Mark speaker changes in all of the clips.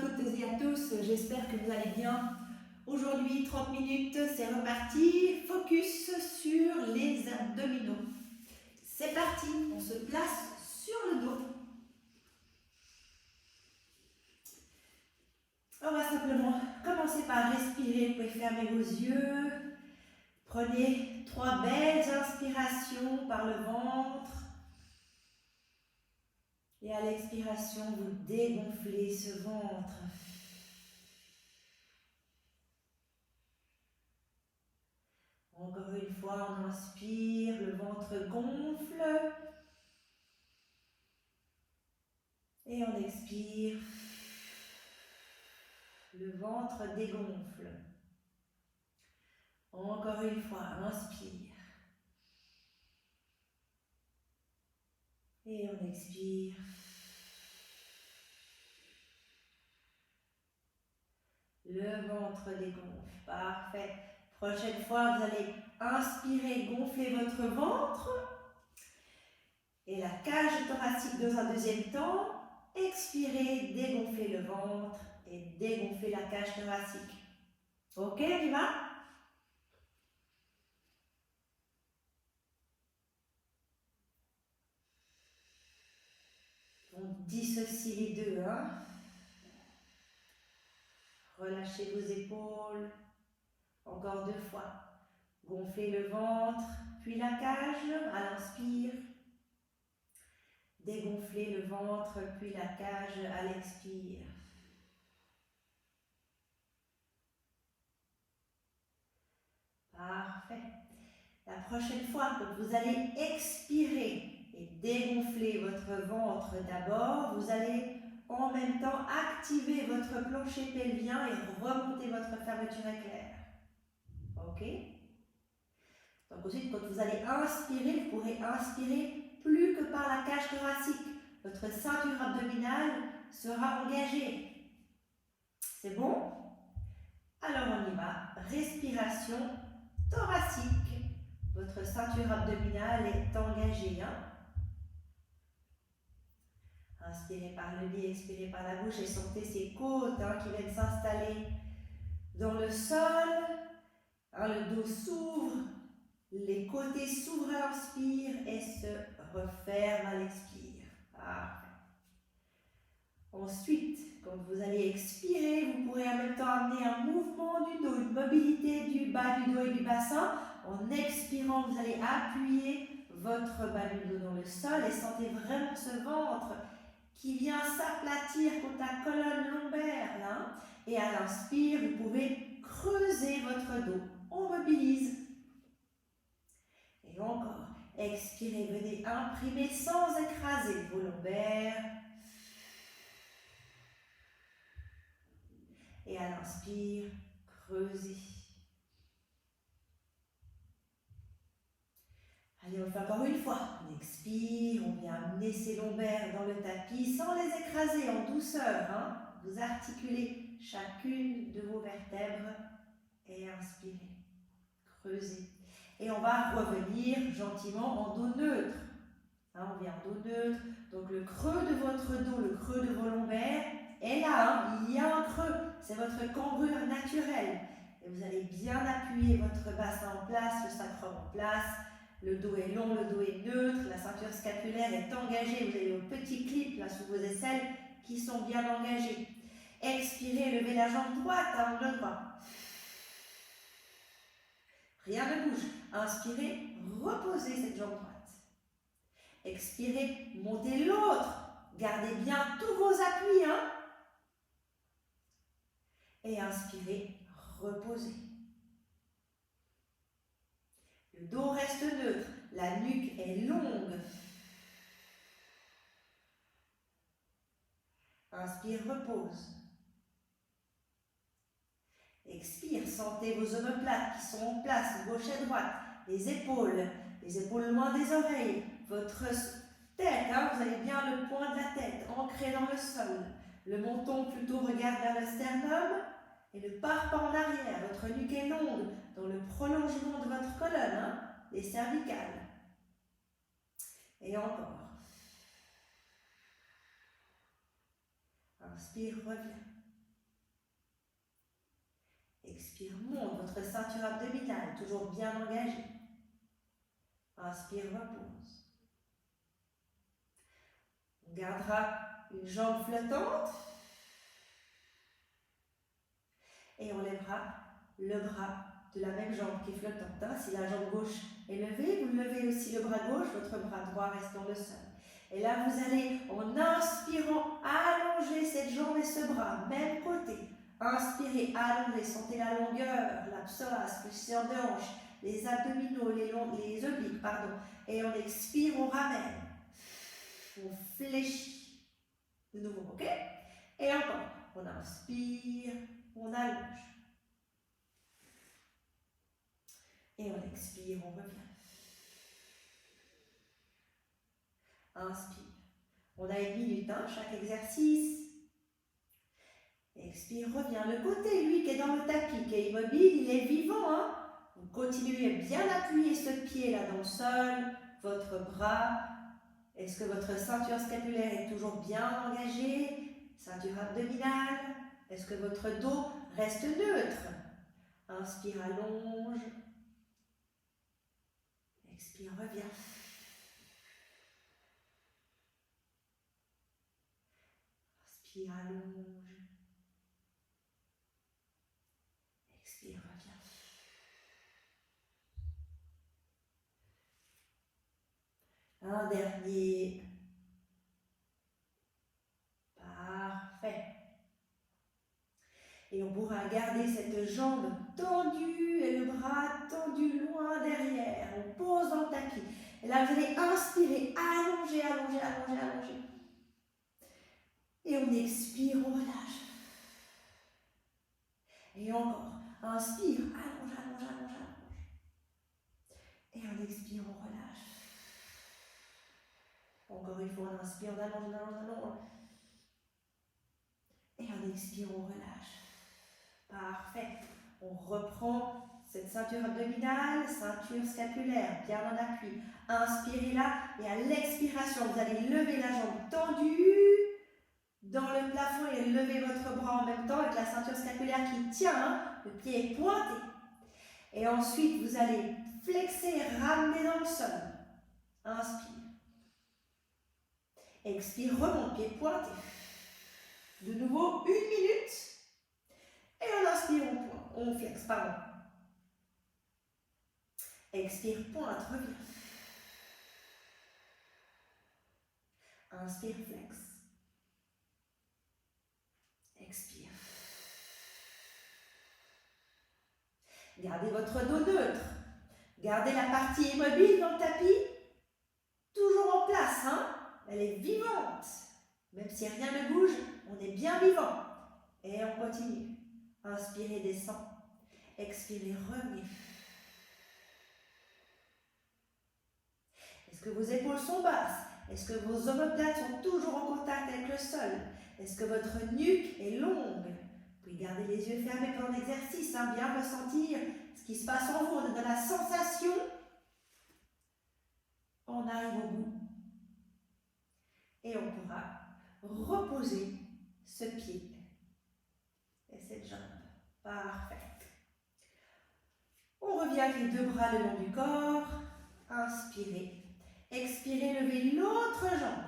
Speaker 1: toutes et à tous, j'espère que vous allez bien. Aujourd'hui, 30 minutes, c'est reparti. Focus sur les abdominaux. C'est parti, on se place sur le dos. On va simplement commencer par respirer. Vous pouvez fermer vos yeux. Prenez 3 belles inspirations par le ventre. Et à l'expiration, vous dégonflez ce ventre. Encore une fois, on inspire, le ventre gonfle. Et on expire, le ventre dégonfle. Encore une fois, inspire. Et on expire. Le ventre dégonfle. Parfait. Prochaine fois, vous allez inspirer, gonfler votre ventre. Et la cage thoracique dans un deuxième temps. Expirez, dégonflez le ventre et dégonflez la cage thoracique. Ok, on y va? On dissocie les deux. Hein? Relâchez vos épaules. Encore 2 fois. Gonflez le ventre, puis la cage à l'inspire. Dégonflez le ventre, puis la cage à l'expire. Parfait. La prochaine fois que vous allez expirer et dégonfler votre ventre d'abord, vous allez en même temps activer votre plancher pelvien et remonter votre fermeture éclair. Ok? Donc ensuite, quand vous allez inspirer, vous pourrez inspirer plus que par la cage thoracique. Votre ceinture abdominale sera engagée. C'est bon? Alors on y va. Respiration thoracique. Votre ceinture abdominale est engagée. Hein? Inspirez par le nez, expirez par la bouche et sentez ces côtes qui viennent s'installer dans le sol. Le dos s'ouvre, les côtés s'ouvrent à l'inspire et se referment à l'expire. Parfait. Ensuite, quand vous allez expirer, vous pourrez en même temps amener un mouvement du dos, une mobilité du bas du dos et du bassin. En expirant, vous allez appuyer votre bas du dos dans le sol et sentez vraiment ce ventre qui vient s'aplatir contre la colonne lombaire. Là. Et à l'inspire, vous pouvez creuser votre dos. On mobilise. Et encore, expirez, venez imprimer sans écraser vos lombaires. Et à l'inspire, creusez. Allez, on le fait encore une fois. On expire, on vient amener ses lombaires dans le tapis sans les écraser, en douceur. Hein. Vous articulez chacune de vos vertèbres et inspirez. Creusez. Et on va revenir gentiment en dos neutre. Hein, on vient en dos neutre. Donc le creux de votre dos, le creux de vos lombaires est là. Hein, il y a un creux. C'est votre cambrure naturelle. Et vous allez bien appuyer votre bassin en place, le sacrum en place. Le dos est long, le dos est neutre. La ceinture scapulaire est engagée. Vous avez vos petits clips là sous vos aisselles qui sont bien engagés. Expirez, levez la jambe droite à angle droit. Rien ne bouge. Inspirez, reposez cette jambe droite. Expirez, montez l'autre. Gardez bien tous vos appuis. Hein? Et inspirez, reposez. Le dos reste neutre. La nuque est longue. Inspire, repose. Expire, sentez vos omoplates qui sont en place, gauche et droite. Les épaules loin des oreilles. Votre tête, hein, vous avez bien le point de la tête ancré dans le sol. Le menton plutôt regarde vers le sternum et ne part pas en arrière. Votre nuque est longue dans le prolongement de votre colonne, hein, les cervicales. Et encore. Inspire, reviens. Expire, monte votre ceinture abdominale, toujours bien engagée. Inspire, repose. On gardera une jambe flottante. Et on lèvera le bras de la même jambe qui est flottante. Si la jambe gauche est levée, vous levez aussi le bras gauche, votre bras droit reste dans le sol. Et là, vous allez, en inspirant, allonger cette jambe et ce bras, même côté. Inspirez, allongez, sentez la longueur, la psoas, fléchisseur de hanche, les abdominaux, les obliques, pardon. Et on expire, on ramène. On fléchit. De nouveau, ok? Et encore, on inspire, on allonge. Et on expire, on revient. Inspire. On a 1 minute, chaque exercice. Expire, revient. Le côté, lui, qui est dans le tapis, qui est immobile, il est vivant. Vous continuez à bien appuyer ce pied-là dans le sol, votre bras. Est-ce que votre ceinture scapulaire est toujours bien engagée? Ceinture abdominale. Est-ce que votre dos reste neutre? Inspire, allonge. Expire, reviens. Inspire, allonge. Expire, reviens. Un dernier. Parfait. Et on pourra garder cette jambe tendue et le bras tendu loin derrière. On pose dans le tapis. Et là, vous allez inspirer, allonger, allonger, allonger, allonger. Et on expire, on relâche. Et encore. Inspire, allonge, allonge, allonge, allonge. Et on expire, on relâche. Encore une fois, on inspire, on allonge, on allonge, on allonge. Et on expire, on relâche. Parfait. On reprend cette ceinture abdominale, ceinture scapulaire, bien en appui. Inspirez là et à l'expiration, vous allez lever la jambe tendue dans le plafond et lever votre bras en même temps avec la ceinture scapulaire qui tient, le pied est pointé. Et ensuite, vous allez flexer et ramener dans le sol. Inspire. Expire, remonte, pied pointé. De nouveau, 1 minute. Et on inspire, on flexe, pardon. Expire, pointe, reviens. Inspire, flex. Expire. Gardez votre dos neutre. Gardez la partie immobile dans le tapis. Toujours en place, Elle est vivante. Même si rien ne bouge, on est bien vivant. Et on continue. Inspirez, descend. Expirez, revenez. Est-ce que vos épaules sont basses? Est-ce que vos omoplates sont toujours en contact avec le sol? Est-ce que votre nuque est longue? Vous pouvez garder les yeux fermés pendant l'exercice, bien ressentir ce qui se passe en vous. On est dans la sensation. On arrive au bout. Et on pourra reposer ce pied et cette jambe. Parfait. On revient avec les 2 bras le long du corps. Inspirez. Expirez, levez l'autre jambe.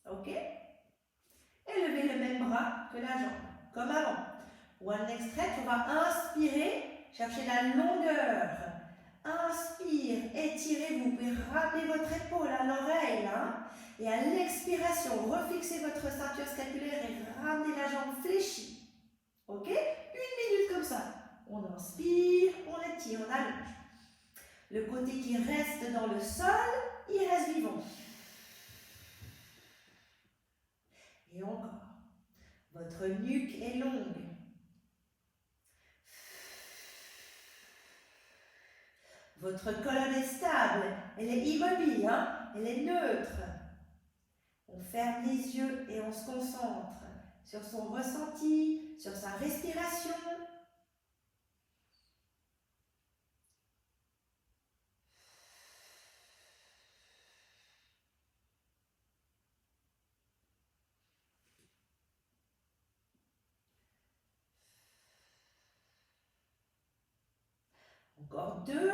Speaker 1: Ok? Et levez le même bras que la jambe, comme avant. One leg stretch, on va inspirer, chercher la longueur. Inspire, étirez-vous, vous pouvez ramener votre épaule à l'oreille. Et à l'expiration, refixez votre ceinture scapulaire et ramenez la jambe fléchie. Ok? 1 minute comme ça. On inspire, on étire, on allonge. Le côté qui reste dans le sol, il reste vivant. Et encore. Votre nuque est longue. Votre colonne est stable. Elle est immobile, Elle est neutre. On ferme les yeux et on se concentre sur son ressenti, sur sa respiration. Encore 2.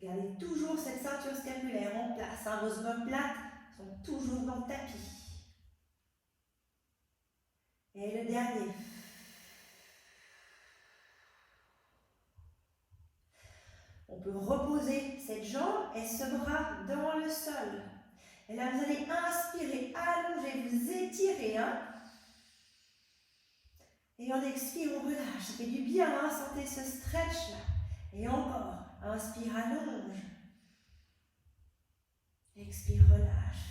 Speaker 1: Gardez toujours cette ceinture scapulaire en place. Hein. Vos omoplates sont toujours dans le tapis. Et le dernier. On peut reposer cette jambe et ce bras dans le sol. Et là, vous allez inspirer, allonger, vous étirer. Hein. Et on expire, on relâche. Ça fait du bien, hein. Sentez ce stretch là. Et encore. Inspire, allonge. Expire, relâche.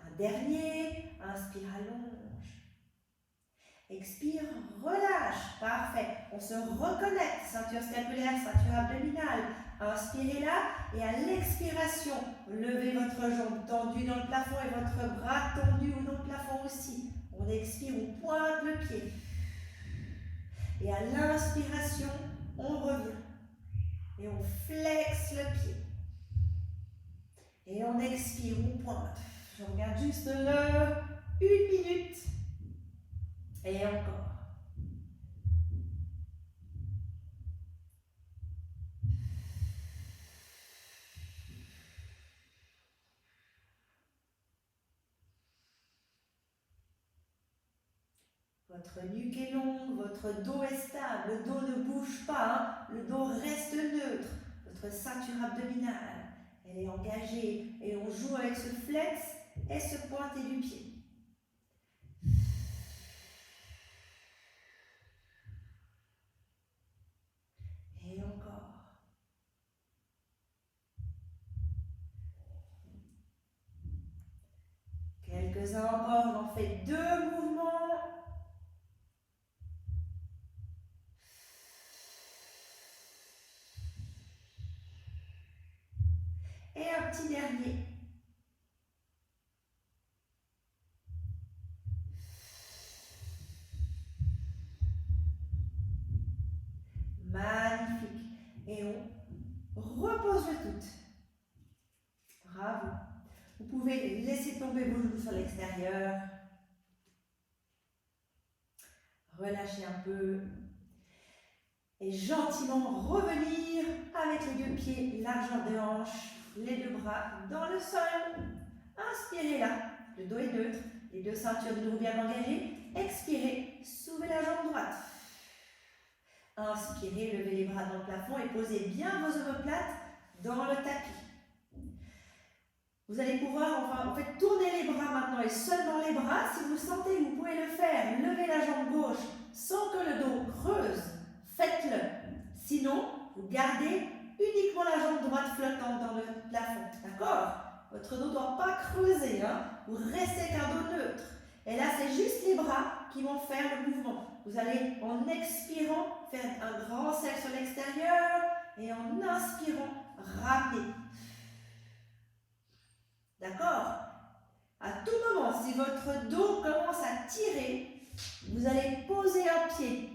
Speaker 1: Un dernier. Inspire, allonge. Expire, relâche. Parfait. On se reconnecte. Ceinture scapulaire, ceinture abdominale. Inspirez là. Et à l'expiration, levez votre jambe tendue dans le plafond et votre bras tendu dans le plafond aussi. On expire, on pointe le pied. Et à l'inspiration, on revient. Et on flexe le pied. Et on expire, on pointe. Je regarde juste l'heure. 1 minute. Et encore. Votre nuque est longue, votre dos est stable, le dos ne bouge pas, hein. Le dos reste neutre. Votre ceinture abdominale, elle est engagée et on joue avec ce flex et ce pointé du pied. Et encore. Quelques-uns encore, on en fait 2 mouvements. Et un petit dernier. Magnifique. Et on repose le tout. Bravo. Vous pouvez laisser tomber vos genoux sur l'extérieur. Relâchez un peu. Et gentiment revenir avec les 2 pieds, largeur de hanche, les 2 bras dans le sol. Inspirez là, le dos est neutre, les 2 ceintures de nouveau bien engagées. Expirez, soulevez la jambe droite. Inspirez, levez les bras dans le plafond et posez bien vos omoplates dans le tapis. Vous allez pouvoir, en fait, tourner les bras maintenant et seulement les bras. Si vous sentez que vous pouvez le faire, levez la jambe gauche sans que le dos creuse. Faites-le. Sinon, vous gardez uniquement la jambe droite flottante dans le plafond. D'accord? Votre dos ne doit pas creuser. Hein? Vous restez avec un dos neutre. Et là, c'est juste les bras qui vont faire le mouvement. Vous allez, en expirant, faire un grand cercle sur l'extérieur et en inspirant, ramener. D'accord? À tout moment, si votre dos commence à tirer, vous allez poser un pied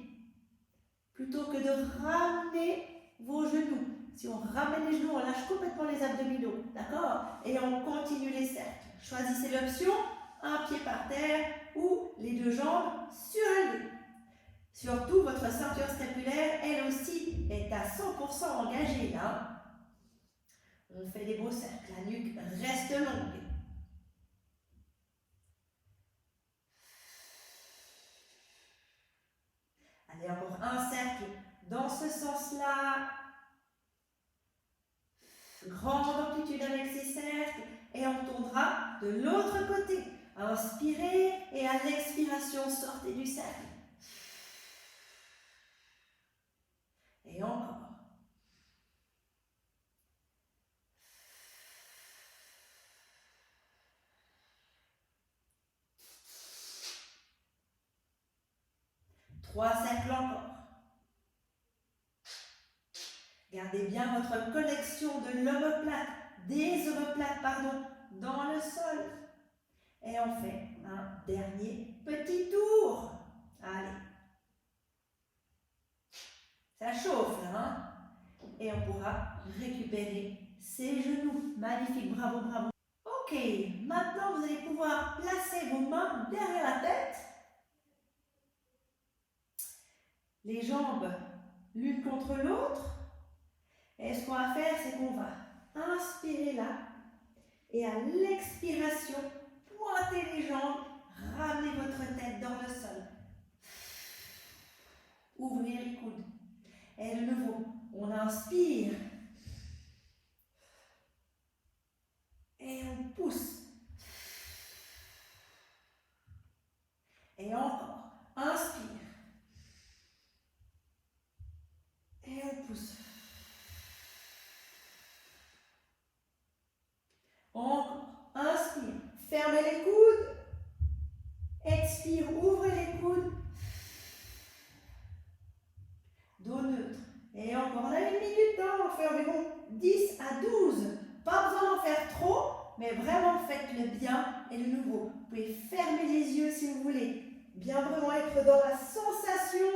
Speaker 1: plutôt que de ramener vos genoux. Si on ramène les genoux, on lâche complètement les abdominaux. D'accord? Et on continue les cercles. Choisissez l'option, un pied par terre ou les 2 jambes surélevées. Surtout, votre ceinture scapulaire, elle aussi, est à 100% engagée là. On fait des beaux cercles. La nuque reste longue. Allez, encore un cercle dans ce sens-là. Grande amplitude avec ces cercles. Et on tournera de l'autre côté. Inspirez et à l'expiration, sortez du cercle. Et encore. Trois cercles encore. Gardez bien votre connexion de l'omoplate, des omoplates, pardon, dans le sol. Et on fait un dernier petit tour. Allez. Ça chauffe là, hein? Et on pourra récupérer ses genoux. Magnifique, bravo, bravo. Ok, Maintenant, vous allez pouvoir placer vos mains derrière la tête. Les jambes l'une contre l'autre. Et ce qu'on va faire, c'est qu'on va inspirer là. Et à l'expiration, pointez les jambes, ramenez votre tête dans le sol. Ouvrez les coudes. Et de nouveau, on inspire. Et on pousse. Et encore. Inspire. Et on pousse. Encore. Inspire. Fermez les coudes. Expire. Ouvrez les coudes. Dos neutre. Et encore. On a 1 minute. On fait environ 10 à 12. Pas besoin d'en faire trop. Mais vraiment, faites-le bien. Et de nouveau, vous pouvez fermer les yeux si vous voulez. Bien vraiment être dans la sensation.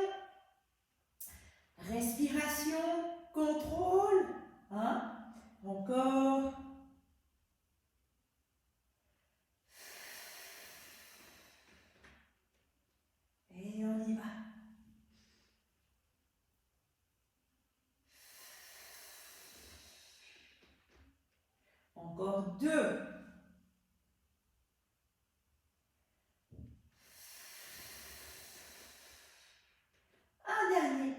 Speaker 1: Respiration. Contrôle. Hein? Encore. Et on y va. Encore 2. Un dernier.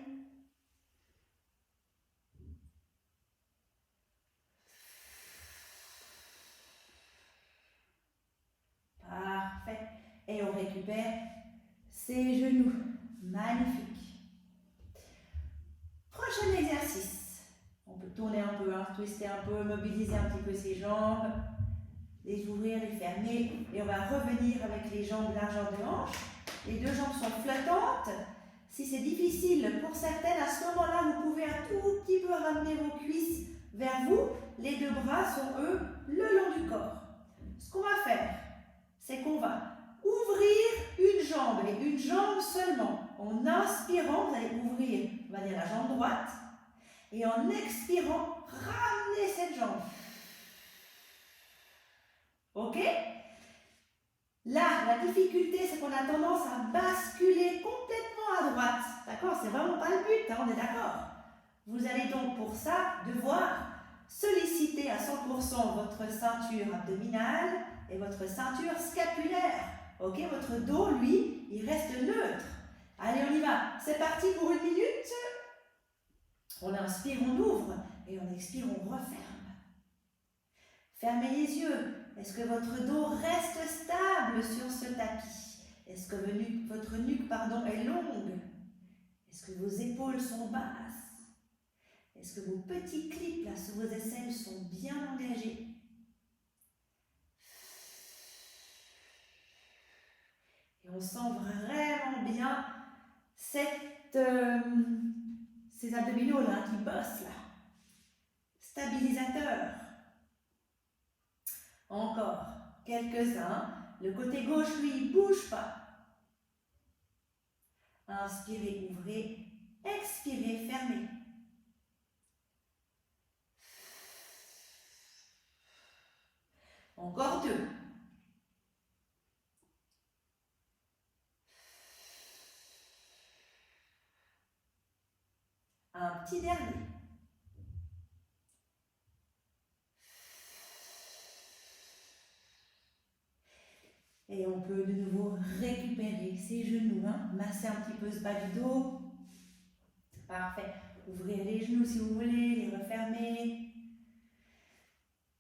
Speaker 1: Parfait. Et on récupère ses genoux. Magnifique. Prochain exercice. On peut tourner un peu, twister un peu, mobiliser un petit peu ses jambes. Les ouvrir, les fermer. Et on va revenir avec les jambes largeur de hanche. Les 2 jambes sont flottantes. Si c'est difficile pour certaines, à ce moment-là, vous pouvez un tout petit peu ramener vos cuisses vers vous. Les 2 bras sont, eux, le long du corps. Ce qu'on va faire, c'est qu'on va ouvrir une jambe et une jambe seulement. En inspirant, vous allez ouvrir, on va dire la jambe droite. Et en expirant, ramenez cette jambe. Ok? Là, la difficulté, c'est qu'on a tendance à basculer complètement à droite. D'accord? C'est vraiment pas le but, on est d'accord? Vous allez donc pour ça devoir solliciter à 100% votre ceinture abdominale et votre ceinture scapulaire. Ok? Votre dos, lui, il reste neutre. Allez, on y va. C'est parti pour 1 minute. On inspire, on ouvre. Et on expire, on referme. Fermez les yeux. Est-ce que votre dos reste stable sur ce tapis? Est-ce que votre nuque est longue? Est-ce que vos épaules sont basses? Est-ce que vos petits clips là sur vos aisselles sont bien engagés? Et on sent vraiment bien ces abdominaux là qui bossent là. Stabilisateur. Encore quelques-uns. Le côté gauche, lui, ne bouge pas. Inspirez, ouvrez. Expirez, fermez. Encore 2. Un petit dernier. Et on peut de nouveau récupérer ses genoux, masser un petit peu ce bas du dos. Parfait. Ouvrir les genoux si vous voulez, les refermer.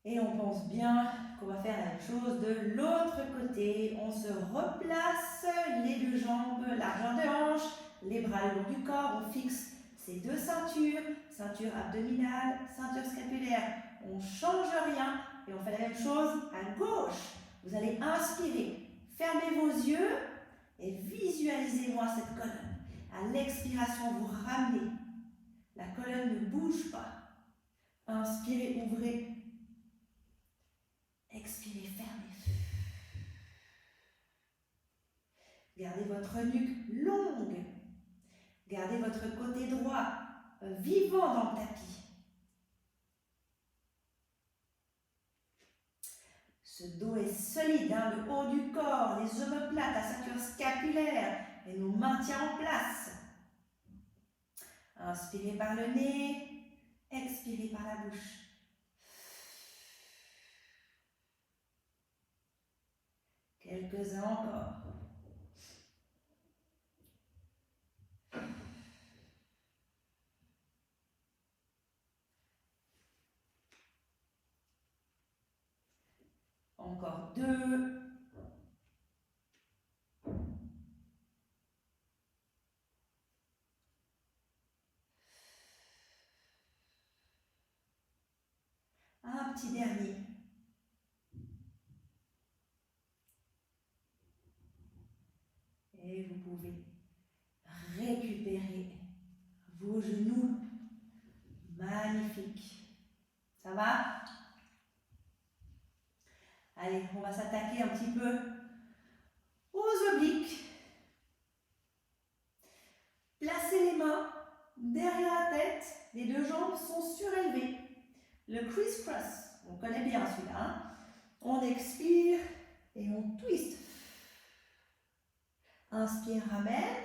Speaker 1: Et on pense bien qu'on va faire la même chose de l'autre côté. On se replace, les 2 jambes, largeur de hanche, les bras le long du corps. On fixe ces 2 ceintures, ceinture abdominale, ceinture scapulaire. On ne change rien et on fait la même chose à gauche. Vous allez inspirer, fermez vos yeux et visualisez-moi cette colonne. À l'expiration, vous ramenez. La colonne ne bouge pas. Inspirez, ouvrez. Expirez, fermez. Gardez votre nuque longue. Gardez votre côté droit vivant dans le tapis. Ce dos est solide, hein, le haut du corps, les omoplates, la ceinture scapulaire et nous maintient en place. Inspirez par le nez, expirez par la bouche. Quelques-uns encore. Encore 2. Un petit dernier. Et vous pouvez récupérer vos genoux. Magnifique. Ça va? Allez, on va s'attaquer un petit peu aux obliques. Placez les mains derrière la tête. Les deux jambes sont surélevées. Le criss-cross, on connaît bien celui-là. Hein? On expire et on twist. Inspire, ramène,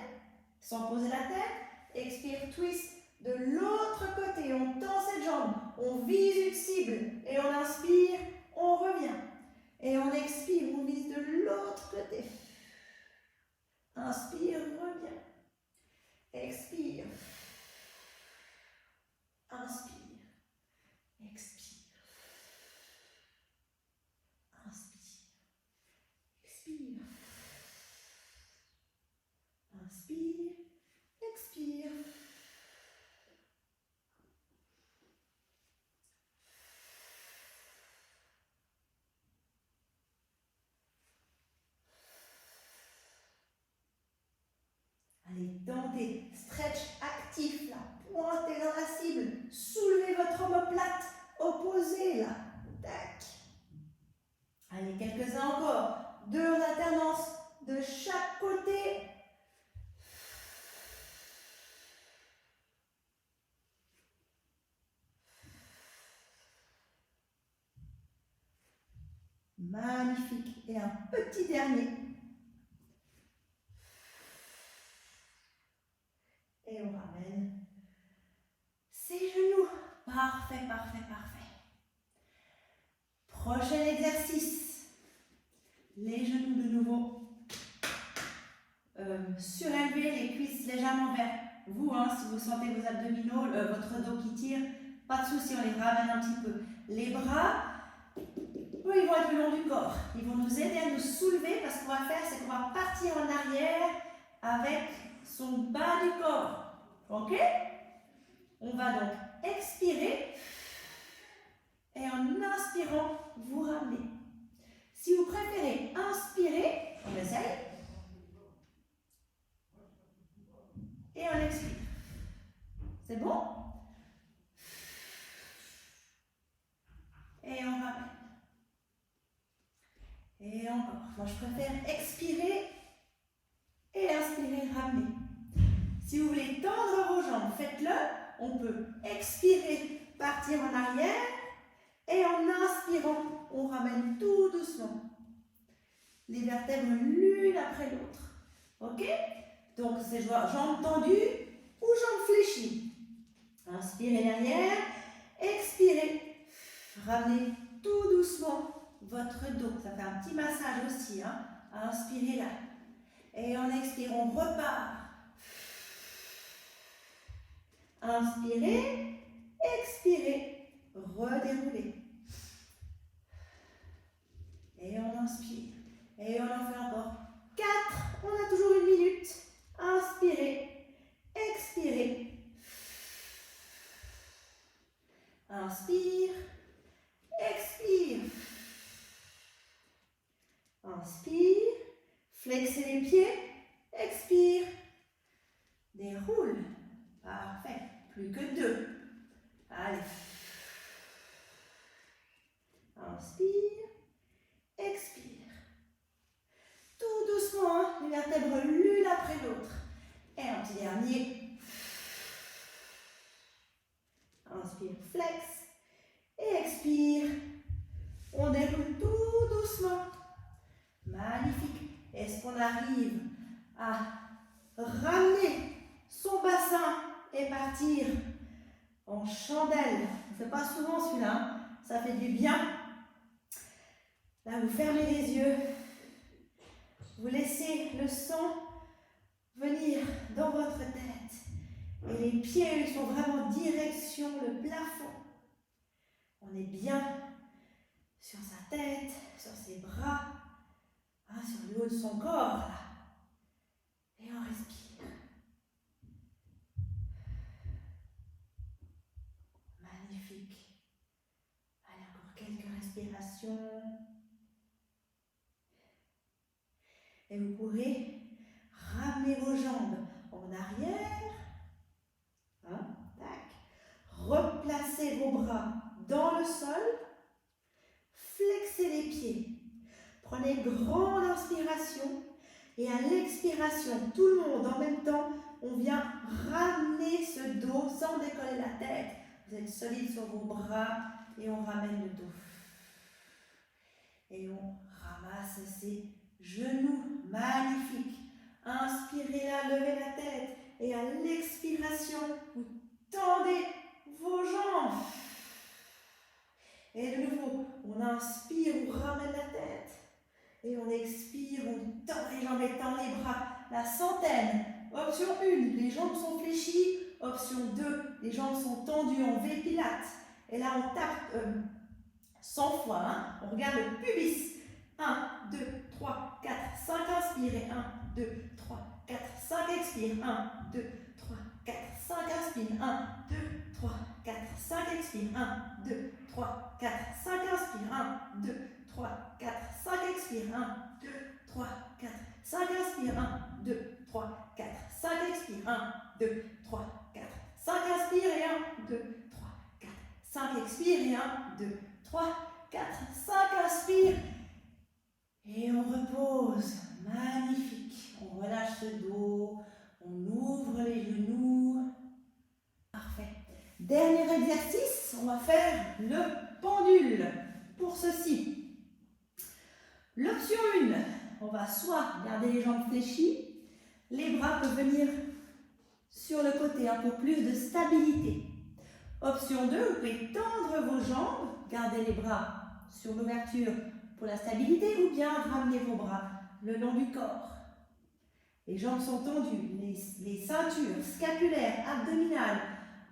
Speaker 1: sans poser la tête. Expire, twist. De l'autre côté, on tend cette jambe. On vise une cible. Et on inspire, on revient. Et on expire, on vise de l'autre côté. Inspire, reviens. Expire. Inspire. Expire. Inspire. Expire. Inspire. Expire. Allez, tentez, stretch actif là, pointez dans la cible, soulevez votre omoplate, opposée là, tac. Allez, quelques-uns encore, 2 en alternance, de chaque côté. Magnifique, et un petit dernier. Et on ramène ses genoux. Parfait, parfait, parfait. Prochain exercice. Les genoux de nouveau. Surélevez les cuisses légèrement vers vous. Hein, si vous sentez vos abdominaux, votre dos qui tire, pas de souci, on les ramène un petit peu. Les bras, eux, ils vont être le long du corps. Ils vont nous aider à nous soulever parce qu'on va faire, c'est qu'on va partir en arrière avec son bas du corps. Ok? On va donc expirer et en inspirant, vous ramenez. Si vous préférez inspirer, on essaye. Et on expire. C'est bon? Et on ramène. Et encore. Moi, je préfère expirer et inspirer, ramener. Si vous voulez tendre vos jambes, faites-le. On peut expirer, partir en arrière. Et en inspirant, on ramène tout doucement. Les vertèbres l'une après l'autre. Ok? Donc, c'est jambes tendues ou jambes fléchies. Inspirez derrière. Expirez. Ramenez tout doucement votre dos. Ça fait un petit massage aussi. Hein? Inspirez là. Et en expirant, on repart. Inspirez, expirez, redéroulez. Et on inspire. Et on en fait encore 4. On a toujours 1 minute. Inspirez, expirez. Inspire, expire. Inspire, flexez les pieds, expire. Déroule. Parfait. Plus que 2. Allez. Inspire. Expire. Tout doucement, hein, les vertèbres l'une après l'autre. Et un petit dernier. Inspire, flex. Et expire. On déroule tout doucement. arrive à ramener son bassin et partir en chandelle. On ne fait pas souvent celui-là, hein. Ça fait du bien. Là, vous fermez les yeux. Vous laissez le sang venir dans votre tête. Et les pieds ils sont vraiment direction le plafond. On est bien sur sa tête, sur ses bras, hein, sur le haut de son corps. Là. Et on respire. Magnifique. Allez, encore quelques respirations. Et vous pourrez ramener vos jambes en arrière. Hein, tac. Replacez vos bras dans le sol. Flexez les pieds. Prenez une grande inspiration. Et à l'expiration, tout le monde en même temps, on vient ramener ce dos sans décoller la tête. Vous êtes solide sur vos bras et on ramène le dos. Et on ramasse ces genoux. Magnifique. Inspirez là, levez la tête. Et à l'expiration, vous tendez vos jambes. Et de nouveau, on inspire, on ramène la tête. Et on expire, on tend les jambes et tend les bras. La centaine. Option 1, les jambes sont fléchies. Option 2, les jambes sont tendues en V pilates. Et là, on tape 100 fois. Hein. On regarde le pubis. 1, 2, 3, 4, 5, inspire. 1, 2, 3, 4, 5, expire. 1, 2, 3, 4, 5, inspire. 1, 2, 3, 4, 5, expire. 1, 2, 3, 4, 5, inspire. 1, 2, 3, 4, 5, expire. 1, 2, 3, 4, 5, inspire. 1, 2, 3, 4, 5, expire. 1, 2, 3, 4, 5, inspire. Et 1, 2, 3, 4, 5, expire. Et 1, 2, 3, 4, 5, inspire. Et on repose. Magnifique. On relâche le dos. On ouvre les genoux. Parfait. Dernier exercice, on va faire le pendule. Pour ceci, l'option 1, on va soit garder les jambes fléchies, les bras peuvent venir sur le côté pour plus de stabilité. Option 2, vous pouvez tendre vos jambes, garder les bras sur l'ouverture pour la stabilité ou bien ramener vos bras le long du corps. Les jambes sont tendues, les ceintures scapulaires, abdominales,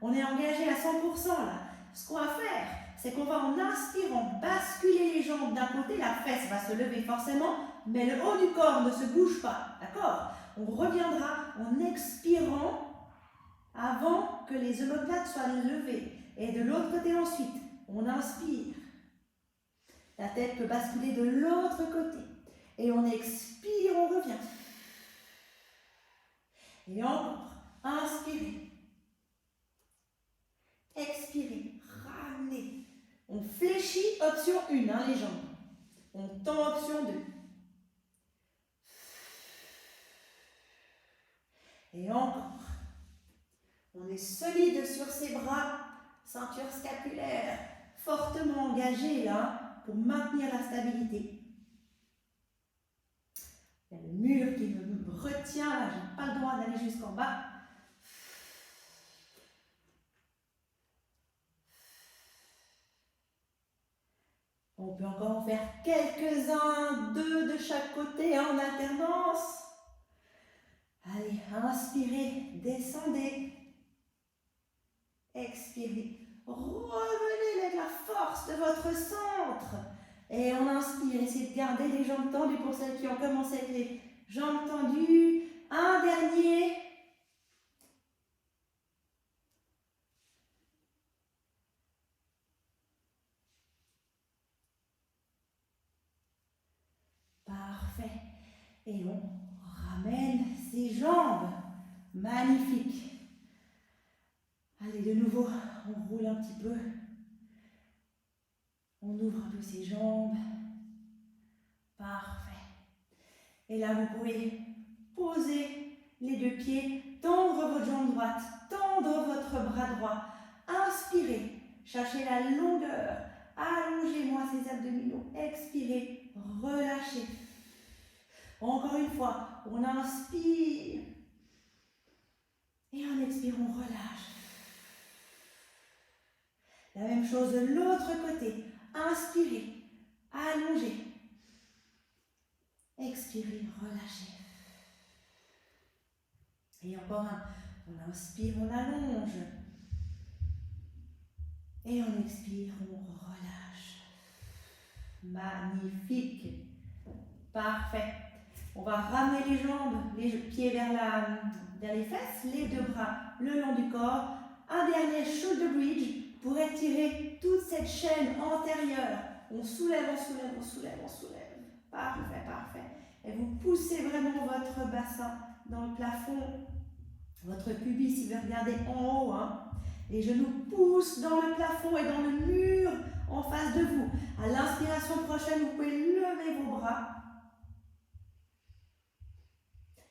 Speaker 1: on est engagé à 100% là. Ce qu'on va faire, c'est qu'on va en inspirant basculer les jambes d'un côté, la fesse va se lever forcément, mais le haut du corps ne se bouge pas, d'accord? On reviendra en expirant avant que les omoplates soient levées. Et de l'autre côté ensuite, on inspire. La tête peut basculer de l'autre côté. Et on expire, on revient. Et encore, inspirez. Expirez, ramenez. On fléchit, option 1, les jambes. On tend, option 2. Et encore. On est solide sur ses bras, ceinture scapulaire, fortement engagée là, pour maintenir la stabilité. Il y a le mur qui me retient, là, je n'ai pas le droit d'aller jusqu'en bas. On peut encore en faire quelques-uns, 2 de chaque côté en alternance. Allez, inspirez, descendez. Expirez. Revenez avec la force de votre centre. Et on inspire, essayez de garder les jambes tendues pour celles qui ont commencé avec les jambes tendues. Un dernier. Parfait. Et on ramène ses jambes. Magnifique. Allez, de nouveau, on roule un petit peu. On ouvre un peu ses jambes. Parfait. Et là, vous pouvez poser les 2 pieds, tendre votre jambe droite, tendre votre bras droit. Inspirez, cherchez la longueur. Allongez-moi ces abdominaux. Expirez, relâchez. Encore une fois, on inspire. Et en expire, on relâche. La même chose de l'autre côté. Inspirez, allongez. Expirez, relâchez. Et encore un. On inspire, on allonge. Et on expire, on relâche. Magnifique. Parfait. On va ramener les jambes, les pieds vers les fesses, les deux bras le long du corps. Un dernier shoulder bridge pour étirer toute cette chaîne antérieure. On soulève, on soulève, on soulève, on soulève. Parfait, parfait. Et vous poussez vraiment votre bassin dans le plafond. Votre pubis, si vous regardez en haut, hein. Les genoux poussent dans le plafond et dans le mur en face de vous. À l'inspiration prochaine, vous pouvez lever vos bras.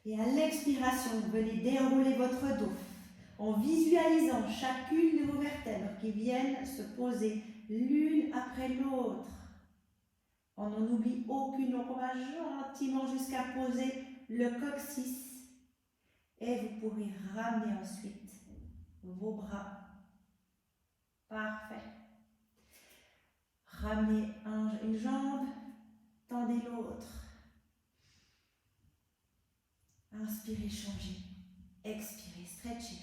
Speaker 1: Et à l'expiration, vous venez dérouler votre dos en visualisant chacune de vos vertèbres qui viennent se poser l'une après l'autre. On n'en oublie aucune, donc on va gentiment jusqu'à poser le coccyx. Et vous pourrez ramener ensuite vos bras. Parfait. Ramenez une jambe, tendez l'autre. Inspirez, changez. Expirez, stretchez.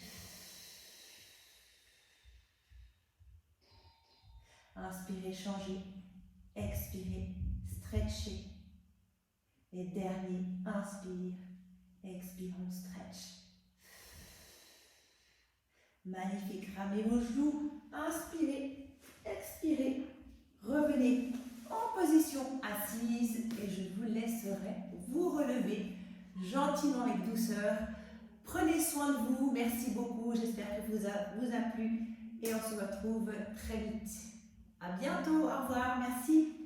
Speaker 1: Inspirez, changez. Expirez, stretchez. Et dernier, inspire. Expire, on stretch. Magnifique. Ramenez vos genoux. Inspirez. Expirez. Revenez en position assise et je vous laisserai vous relever gentiment avec douceur. Prenez soin de vous. Merci beaucoup. J'espère que vous a plu et on se retrouve très vite. À bientôt. Au revoir. Merci.